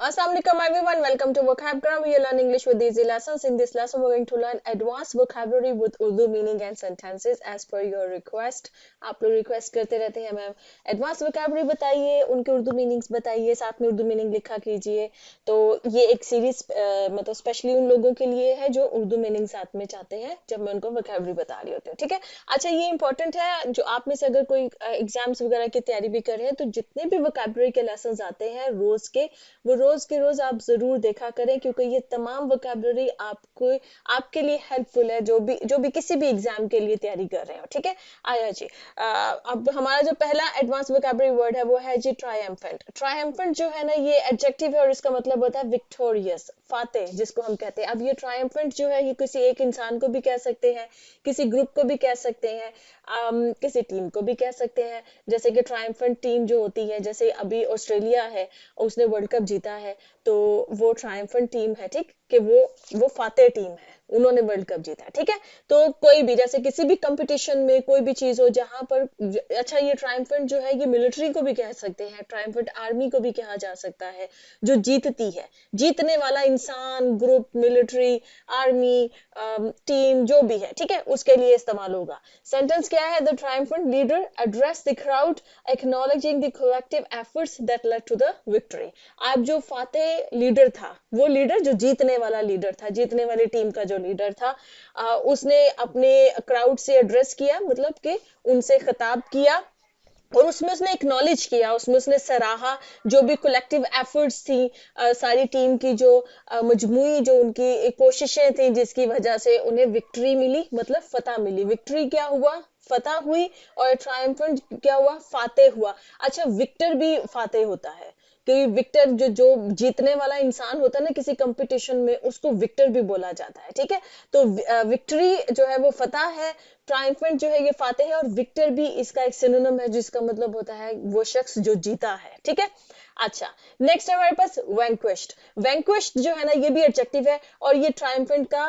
Assalamualaikum everyone, welcome to Vocabgram. We learn English with easy lessons. In this lesson, we're going to learn advanced vocabulary with Urdu meaning and sentences as per your request. आप लोग request करते रहते हैं ma'am advance vocabulary बताइए, उनके Urdu meanings बताइए, साथ में उर्दू मीनिंग लिखा कीजिए। तो ये एक सीरीज मतलब स्पेशली उन लोगों के लिए है जो उर्दू मीनिंग साथ में चाहते हैं जब मैं उनको vocabulary बता रही होती हूँ, ठीक है। अच्छा, ये इंपॉर्टेंट है, जो आप में से अगर कोई एग्जाम्स वगैरह की तैयारी भी कर रहे हैं तो जितने भी vocabulary के लेसन आते हैं रोज के, वो रोज के रोज आप जरूर देखा करें, क्योंकि ये तमाम वोकैबुलरी आपको आपके लिए हेल्पफुल है, जो भी किसी भी एग्जाम के लिए तैयारी कर रहे हो, ठीक है। आया जी। अब हमारा जो पहला एडवांस वोकैबुलरी वर्ड है वो है जी ट्रायम्फेंट। ट्रायम्फेंट जो है ना, ये एडजेक्टिव है और इसका मतलब होता है विक्टोरियस, फातेह जिसको हम कहते हैं। अब ये ट्रायम्फेंट जो है ये किसी एक इंसान को भी कह सकते हैं, किसी ग्रुप को भी कह सकते हैं, किसी टीम को भी कह सकते हैं। जैसे कि ट्रायम्फेंट टीम जो होती है, जैसे अभी ऑस्ट्रेलिया है, उसने वर्ल्ड कप जीता है, तो वो ट्रायम्फेंट टीम है, ठीक, कि वो फातेह टीम है, उन्होंने वर्ल्ड कप जीता है, ठीक है। तो कोई भी, जैसे किसी भी कंपटीशन में कोई भी चीज हो जहां पर, अच्छा, ये ट्रायम्फेंट जो है ये मिलिट्री को भी कह सकते हैं, ट्रायम्फेंट आर्मी को भी कहा जा सकता है, जो जीतती है, जीतने वाला इंसान, ग्रुप, मिलिट्री, आर्मी, टीम जो भी है, ठीक है, उसके लिए इस्तेमाल होगा। सेंटेंस क्या है? The triumphant leader address the crowd acknowledging the collective efforts that led to the victory. अब जो फातेह लीडर था, वो लीडर जो जीतने वाला लीडर था, जीतने वाली टीम का जो लीडर था, उसने अपने क्राउड से एड्रेस किया, मतलब कि उनसे खिताब किया, और उसमें उसने एक्नॉलेज किया, उसमें उसने सराहा जो भी कलेक्टिव एफर्ट्स थी, सारी टीम की जो मजमूई जो उनकी कोशिशें थी, जिसकी वजह से उन्हें विक्ट्री मिली, मतलब फतह मिली। विक्ट्री क्या हुआ? फतह हुई। और ट्रायम्फेंट क्या हुआ? फातेह हुआ। अच्छा, विक्टर भी फातेह होता है, कि विक्टर जो जीतने वाला इंसान होता है ना किसी कंपटीशन में, उसको विक्टर भी बोला जाता है, ठीक है। तो विक्ट्री जो है वो फतह है, ट्रायम्फेंट जो है ये फातेह है, और विक्टर भी इसका एक सिनोनिम है जिसका मतलब होता है वो शख्स जो जीता है, ठीक है। अच्छा, नेक्स्ट है हमारे पास वैंक्विश्ड। वैंक्विश्ड जो है ना ये भी एडजेक्टिव है, और ये ट्रायम्फेंट का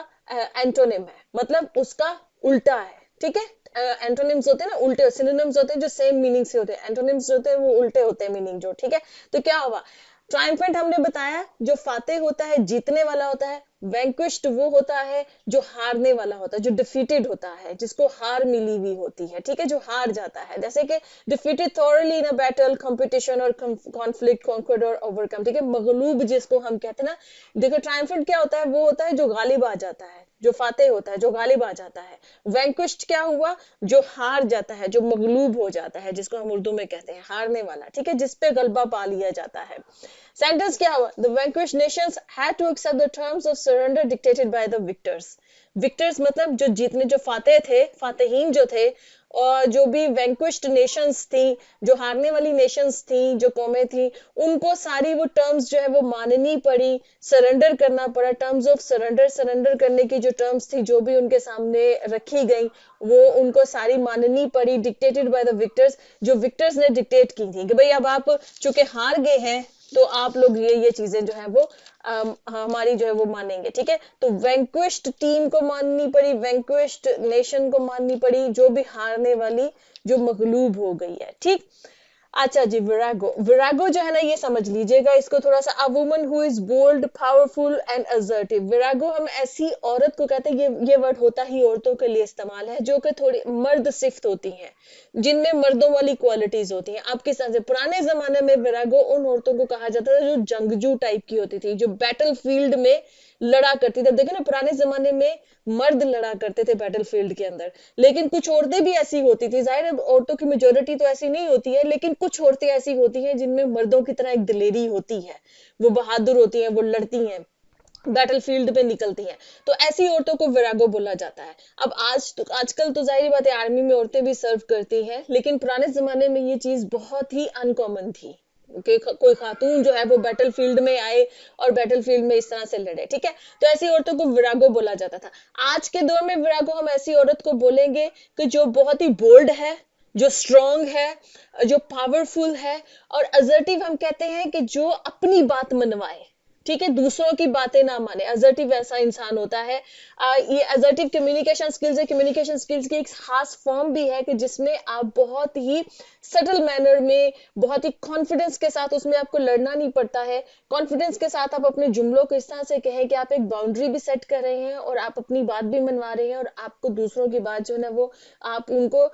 एंटोनिम है, मतलब उसका उल्टा है, ठीक है। एंटोनिम्स होते हैं ना उल्टे, सिनोनिम्स होते हैं जो सेम मीनिंग से होते हैं, एंटोनिम्स होते हैं वो उल्टे होते हैं मीनिंग जो, ठीक है। तो क्या होगा? ट्रायम्फेंट हमने बताया जो फातेह होता है, जीतने वाला होता है। वैंक्विश्ड वो होता है जो हारने वाला होता है, जो डिफीटेड होता है, जिसको हार मिली हुई होती है, ठीक है, जो हार जाता है। जैसे कि defeated thoroughly in a battle, competition और कॉन्फ्लिक्ट, कॉन्क्वर्ड और ओवरकम, ठीक है, मगलूब जिसको हम कहते हैं ना। देखो, ट्रायम्फेंट क्या होता है? वो होता है जो गालिब आ जाता है, जो फातेह होता है, जो गालिब आ जाता है। वैंक्विश्ड क्या हुआ? जो हार जाता है, जो मगलूब हो जाता है, जिसको हम उर्दू में कहते हैं हारने वाला, ठीक है, जिसपे गलबा पा लिया जाता है। सेंटेंस क्या हुआ? The vanquished nations had to accept the terms of surrender dictated by the victors. Victus मतलब जो जीतने, जो फातेह थे, फातेहीन जो थे, और जो भी वैंक्विश्ड नेशंस थी, जो हारने वाली नेशंस थी, जो कौमें थी, उनको सारी वो टर्म्स जो है वो माननी पड़ी, सरेंडर करना पड़ा। टर्म्स ऑफ सरेंडर, सरेंडर करने की जो टर्म्स थी, जो भी उनके सामने रखी गई, वो उनको सारी माननी पड़ी, डिक्टेटेड बाय द विक्टर्स, जो विक्टर्स ने डिक्टेट की थी कि भाई अब आप चूंकि हार गए हैं तो आप लोग ये चीजें जो है वो हमारी जो है वो मानेंगे, ठीक है। तो वैंक्विश्ड टीम को माननी पड़ी, वैंक्विश्ड नेशन को माननी पड़ी, जो भी हारने वाली, जो मगलूब हो गई है, ठीक। अच्छा जी, विरागो। विरागो जो है ना ये समझ लीजिएगा इसको थोड़ा सा, a woman who is bold, powerful and assertive. Virago हम ऐसी औरत को कहते हैं, ये वर्ड होता ही औरतों के लिए इस्तेमाल है, जो कि थोड़ी मर्द सिफ्त होती हैं, जिनमें मर्दों वाली क्वालिटीज होती हैं। आप किस तरह से, पुराने जमाने में विरागो उन औरतों को कहा जाता था जो जंगजू टाइप की होती थी, जो बैटल फील्ड में लड़ा करती थी। देखो ना, पुराने जमाने में मर्द लड़ा करते थे बैटल फील्ड के अंदर, लेकिन कुछ औरतें भी ऐसी होती थी। जाहिर है औरतों की मेजोरिटी तो ऐसी नहीं होती है, लेकिन कुछ औरतें ऐसी होती हैं जिनमें मर्दों की तरह एक दिलेरी होती है, वो बहादुर होती हैं, वो लड़ती हैं, बैटल फील्ड पे निकलती हैं। तो ऐसी औरतों को विरागो बोला जाता है। अब आजकल तो जाहिर बात है आर्मी में औरतें भी सर्व करती हैं, लेकिन पुराने जमाने में ये चीज बहुत ही अनकॉमन थी कि कोई खातून जो है वो बैटल फील्ड में आए और बैटल फील्ड में इस तरह से लड़े, ठीक है। तो ऐसी औरतों को विरागो बोला जाता था। आज के दौर में विरागो हम ऐसी औरत को बोलेंगे कि जो बहुत ही बोल्ड है, जो स्ट्रांग है, जो पावरफुल है, और असर्टिव हम कहते हैं कि जो अपनी बात मनवाए, ठीक है, दूसरों की बातें ना माने, असर्टिव ऐसा इंसान होता है। ये असर्टिव कम्युनिकेशन स्किल्स है, कम्युनिकेशन स्किल्स की एक खास फॉर्म भी है कि जिसमें आप बहुत ही सटल मैनर में, बहुत ही कॉन्फिडेंस के साथ, उसमें आपको लड़ना नहीं पड़ता है, कॉन्फिडेंस के साथ आप अपने जुमलों को इस तरह से कहें कि आप एक बाउंड्री भी सेट कर रहे हैं और आप अपनी बात भी मनवा रहे हैं और आपको दूसरों की बात जो है ना वो आप उनको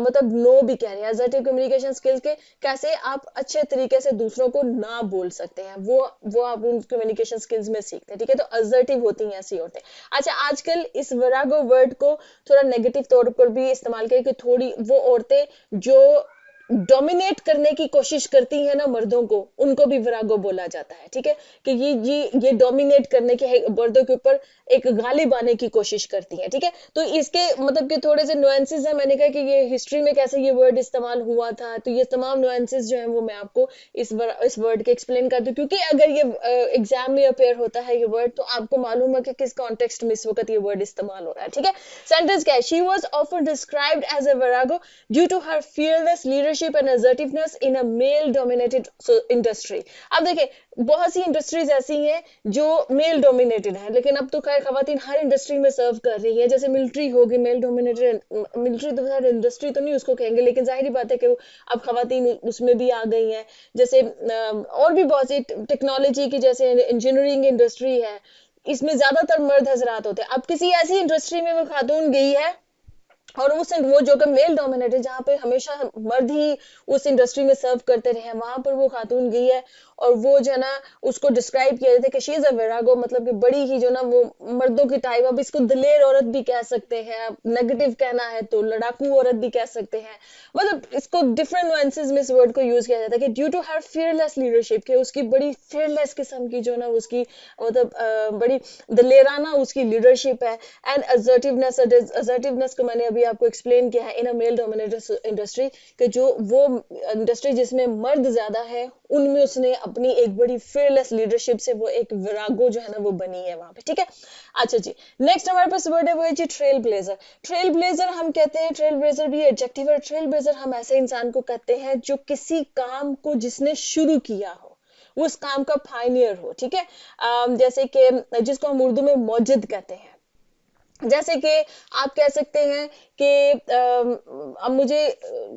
मतलब नो भी कह रहे हैं। असर्टिव कम्युनिकेशन स्किल्स के कैसे आप अच्छे तरीके से दूसरों को ना बोल सकते हैं, वो आप उन कम्युनिकेशन स्किल्स में सीखते हैं। ठीक है, तो असर्टिव होती हैं ऐसी औरतें। अच्छा, आजकल इस वरागो वर्ड को थोड़ा नेगेटिव तौर पर भी इस्तेमाल किया कि थोड़ी वो औरतें जो डोमिनेट करने की कोशिश करती है ना मर्दों को, उनको भी विरागो बोला जाता है। ठीक है, कि ये डोमिनेट करने के मर्दों के ऊपर एक गालिब आने की कोशिश करती है। ठीक है, तो इसके मतलब कि थोड़े से नुएंसेस हैं। मैंने कहा कि ये हिस्ट्री में कैसे ये वर्ड इस्तेमाल हुआ था, तो ये तमाम नुएंसेस जो है वो मैं आपको इस वर्ड के एक्सप्लेन कर दूं, क्योंकि अगर ये एग्जाम में अपेयर होता है ये वर्ड, तो आपको मालूम है कि किस कॉन्टेक्स्ट में इस वक्त ये वर्ड इस्तेमाल हो रहा है। ठीक है, सेंटेंस क्या है? She was often described as a virago due to her fearless leadership and assertiveness in a male dominated industry। अब देखिए, बहुत सी इंडस्ट्रीज ऐसी हैं जो मेल डोमिनेटेड है, लेकिन अब तो खैर खवातीन हर इंडस्ट्री में सर्व कर रही है। जैसे मिलिट्री होगी मेल डोमिनेटेड, मिलिट्री तो खैर इंडस्ट्री तो नहीं उसको कहेंगे, लेकिन जाहिर बात है कि अब खवातीन उसमें भी आ गई हैं। जैसे और भी बहुत सी टेक्नोलॉजी की, जैसे इंजीनियरिंग इंडस्ट्री है, इसमें ज्यादातर मर्द हजरात होते हैं। अब किसी ऐसी इंडस्ट्री में वो खातून गई है और वो जो कि मेल डोमिनेटेड, जहाँ पे हमेशा मर्द ही उस इंडस्ट्री में सर्व करते रहे हैं, वहां पर वो खातून गई है और वो जो है ना उसको डिस्क्राइब किया जाता है कि शी इज अ विरागो, मतलब कि बड़ी ही जो ना वो मर्दों की टाइप। अब इसको दिलेर औरत भी कह सकते हैं, नेगेटिव कहना है तो लड़ाकू औरत भी कह सकते हैं। मतलब इसको डिफरेंट नुएंसेस में इस वर्ड को यूज किया जाता है कि due to her fearless leadership, के उसकी बड़ी फियरलेस किस्म की जो ना उसकी मतलब बड़ी दलेराना उसकी लीडरशिप है। एंड असर्टिवनेस को मैंने अभी आपको एक्सप्लेन किया है इन अ मेल डोमिनेटेड इंडस्ट्री, कि जो वो इंडस्ट्री जिसमें मर्द ज्यादा है उनमें उसने अपनी एक बड़ी फियरलेस लीडरशिप से वो एक विरागो जो है ना वो बनी है वहां पे। ठीक है, अच्छा जी, नेक्स्ट हमारे पास वर्ड है वो है जी ट्रेल ब्लेजर। ट्रेल ब्लेजर हम कहते हैं, ट्रेल ब्लेजर भी एडजेक्टिव है। ट्रेल ब्लेजर हम ऐसे इंसान को कहते हैं जो किसी काम को जिसने शुरू किया हो, वो उस काम का पायनियर हो। ठीक है, जैसे कि जिसको हम उर्दू में मौजिद कहते हैं। जैसे कि आप कह सकते हैं कि अब मुझे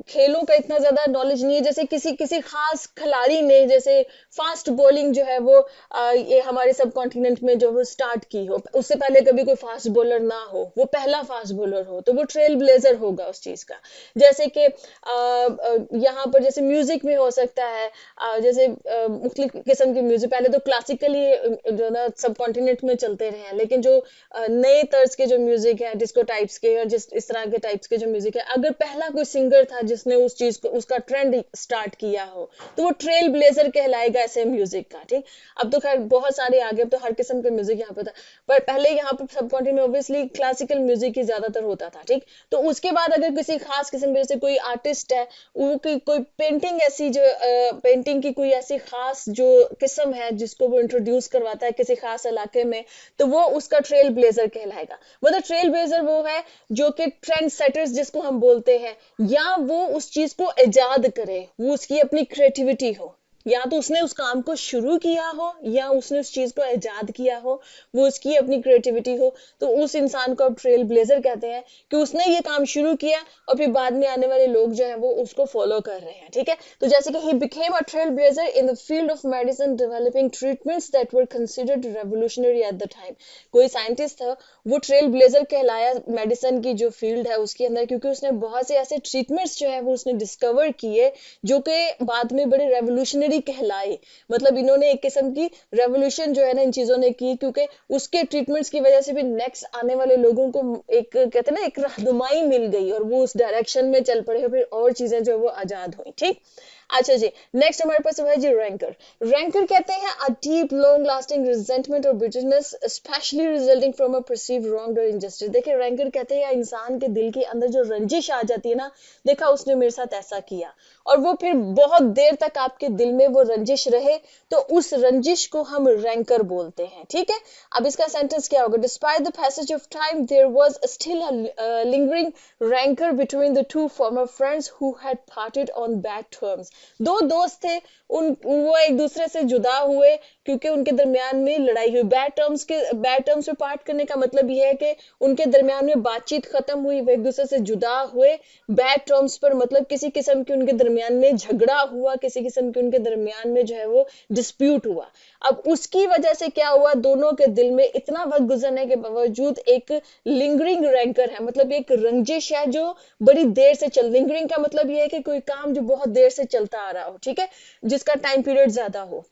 खेलों का इतना ज्यादा नॉलेज नहीं है, जैसे किसी किसी खास खिलाड़ी ने जैसे फास्ट बॉलिंग जो है वो ये हमारे सब कॉन्टिनेंट में जो वो स्टार्ट की हो, उससे पहले कभी कोई फास्ट बॉलर ना हो, वो पहला फास्ट बॉलर हो, तो वो ट्रेल ब्लेजर होगा उस चीज का। जैसे कि यहाँ पर जैसे म्यूजिक में हो सकता है, जैसे मुख्तलिफ किस्म के म्यूजिक पहले तो क्लासिकली जो ना सब कॉन्टिनेंट में चलते रहे हैं, लेकिन जो नए तर्ज के जो म्यूजिक है, डिस्को टाइप्स के और जिस इस तरह के टाइप्स के जो म्यूजिक है, अगर पहला कोई सिंगर था जिसने उस चीज को उसका ट्रेंड स्टार्ट किया हो, तो वो ट्रेल ब्लेजर कहलाएगा ऐसे म्यूजिक का। ठीक, अब तो खैर बहुत सारे आगे, अब तो हर किस्म के म्यूजिक यहाँ पे था, पर पहले यहाँ पे सब कॉन्टिनेंट में ऑब्वियसली क्लासिकल म्यूजिक ही ज्यादातर होता था। ठीक, तो उसके बाद अगर किसी खास किस्म के, जैसे कोई आर्टिस्ट है, वो कोई पेंटिंग ऐसी जो पेंटिंग की कोई ऐसी खास जो किस्म है जिसको वो इंट्रोड्यूस करवाता है किसी खास इलाके में, तो वो उसका ट्रेल ब्लेजर कहलाएगा। मतलब ट्रेल ब्लेजर वो है जो कि ट्रेंड सेटर्स जिसको हम बोलते हैं, या वो उस चीज को इजाद करे, वो उसकी अपनी क्रिएटिविटी हो, या तो उसने उस काम को शुरू किया हो या उसने उस चीज को इजाद किया हो, वो उसकी अपनी क्रिएटिविटी हो, तो उस इंसान को अब ट्रेल ब्लेजर कहते हैं कि उसने ये काम शुरू किया और फिर बाद में आने वाले लोग जो है वो उसको फॉलो कर रहे हैं। ठीक है, तो जैसे कि he became a trail blazer in the field of medicine, developing treatments that were considered revolutionary at the time. कोई साइंटिस्ट था, वो ट्रेल ब्लेजर कहलाया मेडिसिन की जो फील्ड है उसके अंदर, क्योंकि उसने बहुत से ऐसे ट्रीटमेंट्स जो है वो उसने डिस्कवर किए जो कि बाद में बड़े रेवोल्यूशनरी कहलाए। मतलब इन्होंने एक किस्म की रेवोल्यूशन जो है ना इन चीजों ने की, क्योंकि उसके ट्रीटमेंट्स की वजह से भी नेक्स्ट आने वाले लोगों को एक कहते हैं ना एक रहनुमाई मिल गई और वो उस डायरेक्शन में चल पड़े, फिर और चीजें जो वो आजाद हुई। ठीक, अच्छा जी, नेक्स्ट हमारे पास है जी रैंकर। रैंकर कहते हैं a deep long lasting resentment और bitterness especially resulting from a perceived wrong और इनजस्टिस। देखिए, रैंकर कहते हैं इंसान के दिल के अंदर जो रंजिश आ जाती है ना, देखा उसने मेरे साथ ऐसा किया, और वो फिर बहुत देर तक आपके दिल में वो रंजिश रहे, तो उस रंजिश को हम रैंकर बोलते हैं। ठीक है, अब इसका सेंटेंस क्या होगा? Despite the passage of time there was still a lingering rancor between the two former friends who had parted on bad terms। दो दोस्त थे, उन वो एक दूसरे से जुदा हुए क्योंकि उनके दरमियान में लड़ाई हुई। बैड टर्म्स में पार्ट करने का मतलब यह है कि उनके दरमियान में बातचीत खत्म हुई, वो एक दूसरे से जुदा हुए। बैड टर्म्स पर मतलब किसी किस्म की उनके दरमियान में झगड़ा हुआ, किसी किस्म की उनके दरमियान में जो है वो डिस्प्यूट हुआ। अब उसकी वजह से क्या हुआ, दोनों के दिल में इतना वक्त गुजरने के बावजूद एक लिंगरिंग रैंकर है, मतलब एक रंजिश है जो बड़ी देर से चल। लिंगरिंग का मतलब ये है कि कोई काम जो बहुत देर से चलता आ रहा हो, ठीक है, जिसका टाइम पीरियड ज्यादा हो।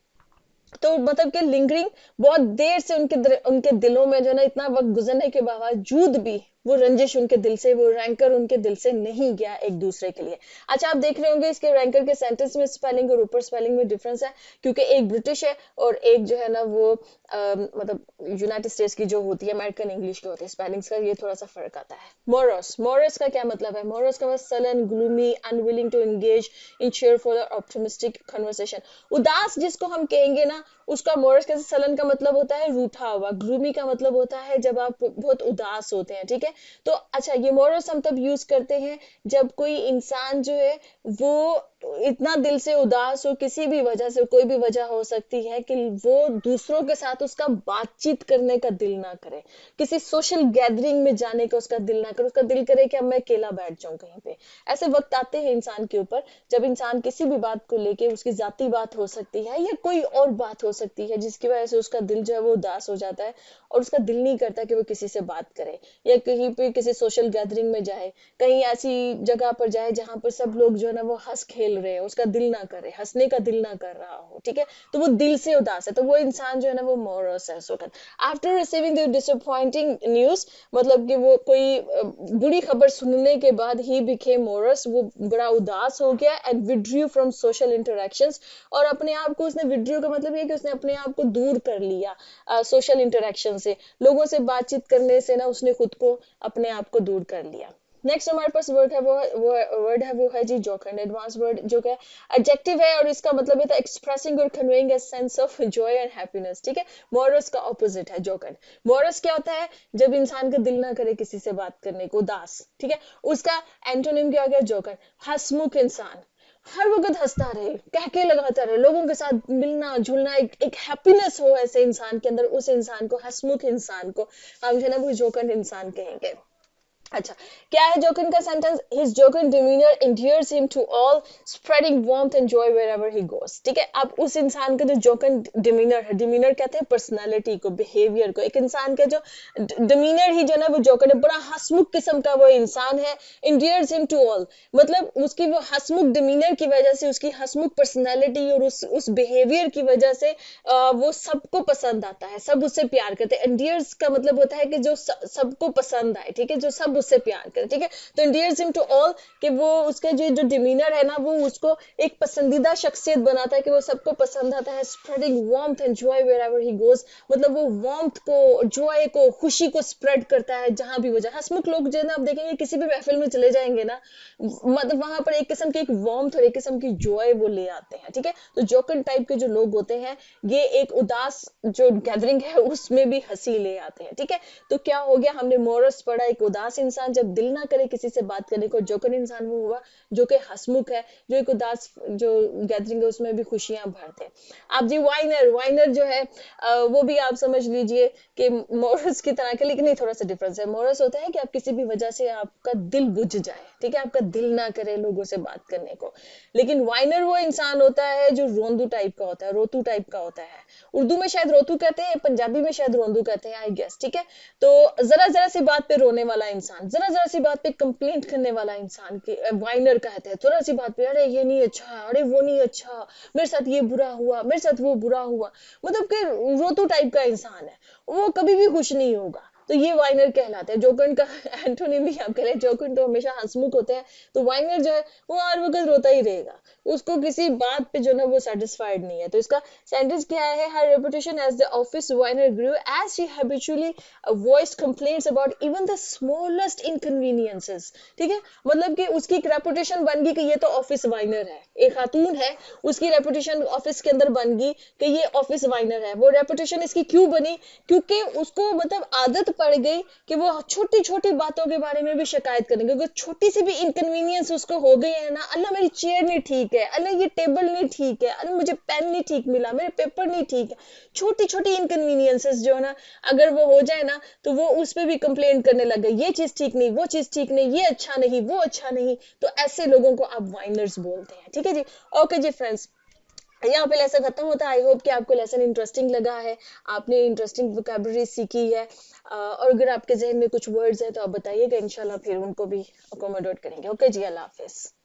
तो मतलब कि लिंगरिंग, बहुत देर से उनके दिलों में जो है ना इतना वक्त गुजरने के बावजूद भी वो रंजिश उनके दिल से, वो रैंकर उनके दिल से नहीं गया एक दूसरे के लिए। अच्छा, आप देख रहे होंगे इसके रैंकर के सेंटेंस में स्पेलिंग और ऊपर स्पेलिंग में डिफरेंस है, क्योंकि एक ब्रिटिश है और एक जो है ना वो मतलब यूनाइटेड स्टेट्स की जो होती है, अमेरिकन इंग्लिश की होती है, स्पेलिंग्स का ये थोड़ा सा फर्क आता है। मोरस, मोरस का क्या मतलब है? मोरस का मतलब sullen, gloomy, unwilling to engage in cheerful और ऑप्टिमिस्टिक कन्वर्सेशन। उदास जिसको हम कहेंगे ना, उसका मोरस कैसे, सलन का मतलब होता है रूठा हुआ, ग्लूमी का मतलब होता है जब आप बहुत उदास होते हैं, ठीक है। तो अच्छा, ये मोरस हम तब यूज करते हैं जब कोई इंसान जो है वो इतना दिल से उदास हो, किसी भी वजह से, कोई भी वजह हो सकती है कि वो दूसरों के साथ उसका बातचीत करने का दिल ना करे, किसी सोशल गैदरिंग में जाने का उसका दिल ना करे, उसका दिल करे कि अब मैं अकेला बैठ जाऊं कहीं पे। ऐसे वक्त आते हैं इंसान के ऊपर जब इंसान किसी भी बात को लेके, उसकी जाती बात हो सकती है या कोई और बात हो सकती है जिसकी वजह से उसका दिल जो है वो उदास हो जाता है और उसका दिल नहीं करता कि वो किसी से बात करे या कहीं पे किसी सोशल गैदरिंग में जाए, कहीं ऐसी जगह पर जाए जहां पर सब लोग जो है ना वो हंस खेल रहे हैं, उसका दिल ना करे, हंसने का दिल ना कर रहा हो, ठीक है, तो वो दिल से उदास है, तो वो इंसान जो है ना वो मोरस है। So after receiving the disappointing news, मतलब कि वो कोई बुरी खबर सुनने के बाद ही बिकेम मोरस, वो बड़ा उदास हो गया and withdrew from social interactions, और अपने आप को उसने, विड्रू का मतलब ये कि उसने अपने आप को दूर कर लिया सोशल इंटरेक्शन से, लोगों से बातचीत करने से ना उसने खुद को, अपने आप को दूर कर लिया। नेक्स्ट हमारे पास वर्ड है, वो है जी जोकन, एडवांस वर्ड जो है एडजेक्टिव है और इसका मतलब है एक्सप्रेसिंग और conveying a sense of Joy and happiness, ठीक है। मोरस का ऑपोजिट है जोकन। मोरस क्या होता है? जब इंसान का दिल ना करे किसी से बात करने को, उदास, ठीक है। उसका एंटोनिम क्या हो गया? जोकन। हंसमुख इंसान, हर वक्त हंसता रहे, कहके लगाता रहे, लोगों के साथ मिलना जुलना, एक हैप्पीनेस हो ऐसे इंसान के अंदर, उस इंसान को, हंसमुख इंसान को हम जो है ना वो जोकन इंसान कहेंगे। अच्छा, क्या है जोकिन का sentence? His Joaquin demeanour endears him to all, spreading warmth and joy wherever he goes, ठीक है। अब उस इंसान का जो जोकिन डिमीनर है, डिमीनर कहते हैं पर्सनालिटी को, बिहेवियर को, एक इंसान का जो डिमीनर ही जो ना वो जोकिन है, बड़ा हंसमुख किस्म का वो इंसान है। endears him to all मतलब उसकी वो हंसमुख डिमीनर की वजह से, उसकी हंसमुख पर्सनालिटी और उस बिहेवियर की वजह से वो सबको पसंद आता है, सब उससे प्यार करते हैं। endears का मतलब होता है कि जो सबको पसंद आए, ठीक है, जो सब उससे प्यार करे, ठीक है। तो endears him to all कि वो उसका जो डिमीनर है ना वो उसको एक पसंदीदा शख्सियत बनाता है कि वो सबको पसंद आता है। spreading warmth and joy wherever he goes मतलब वो warmth को, joy को, खुशी को स्प्रेड करता है जहां भी वो जाए। हंसमुख लोग जो है ना, आप देखेंगे किसी भी महफिल में चले जाएंगे ना, मतलब वहां पर एक किस्म की एक warmth और एक किस्म की joy वो ले आते हैं, ठीक है। तो जोकन टाइप के जो लोग होते हैं ये एक उदास जो गैदरिंग है उसमें भी हंसी ले आते हैं, ठीक है। तो क्या हो गया, हमने मोरस पढ़ा, एक उदास इंसान जब दिल ना करे किसी से बात करने को, जोकन इंसान वो हुआ जो कि हंसमुख है, जो एक उदास जो गैदरिंग है उसमें भी खुशियां भरते हैं। आप जी वाइनर, वाइनर जो है वो भी आप समझ लीजिए कि मोरस की तरह के, लेकिन नहीं, थोड़ा सा डिफरेंस है। मोरस होता है कि आप किसी भी वजह से आपका दिल बुझ जाए, ठीक है, आपका दिल ना करे लोगों से बात करने को। लेकिन वाइनर वो इंसान होता है जो रोंदू टाइप का होता है, रोतू टाइप का होता है। उर्दू में शायद रोतू कहते हैं, पंजाबी में शायद रोंदू कहते हैं, आई गेस, ठीक है। तो जरा जरा सी बात पे रोने वाला इंसान, जरा जरा सी बात पे कंप्लेंट करने वाला इंसान की वाइनर कहते हैं। जरा सी बात पे, अरे ये नहीं अच्छा, अरे वो नहीं अच्छा, मेरे साथ ये बुरा हुआ, मेरे साथ वो बुरा हुआ, मतलब कि रोतू टाइप का इंसान है, वो कभी भी खुश नहीं होगा, तो ये वाइनर कहलाता है। जोकन का एंटोनिम भी आप कह रहे हैं, जोकन तो हमेशा हंसमुख होते हैं, तो वाइनर जो है वो हर वक्त रोता ही रहेगा, उसको किसी बात पे जो ना वो सेटिस्फाइड नहीं है। तो इसका सेंटेंस क्या है? Her reputation as the office whiner grew as she habitually voiced complaints about even the smallest inconveniences, ठीक है। मतलब कि उसकी एक रेपुटेशन बन गई कि ये तो ऑफिस वाइनर है, एक खातून है, उसकी रेपुटेशन ऑफिस के अंदर बन गई कि ये ऑफिस वाइनर है। वो रेपुटेशन इसकी क्यों बनी? क्योंकि उसको मतलब आदत पड़ गई कि वो छोटी छोटी बातों के बारे में भी शिकायत करेंगे, अगर छोटी सी भी इनकन्वीनियंस उसको हो गई है ना, अल्लाह मेरी चेयर नहीं ठीक है, अल्लाह ये टेबल नहीं ठीक है, अल्लाह मुझे पेन नहीं ठीक मिला, मेरे पेपर नहीं ठीक है, छोटी छोटी इनकन्वीनियंसेस जो है ना, अगर वो हो जाए ना तो वो उस पर भी कंप्लेन करने लग गए, ये चीज ठीक नहीं, वो चीज ठीक नहीं, ये अच्छा नहीं, वो अच्छा नहीं। तो ऐसे लोगों को आप वाइनर्स बोलते हैं। ठीक है जी। ओके जी फ्रेंड्स, यहाँ पे लेसन खत्म होता है। आई होप कि आपको लेसन इंटरेस्टिंग लगा है, आपने इंटरेस्टिंग वोकैबुलरी सीखी है। और अगर आपके जहन में कुछ वर्ड्स हैं तो आप बताइएगा, इंशाल्लाह फिर उनको भी अकोमोडेट करेंगे। ओके जी, अल्लाह हाफिज।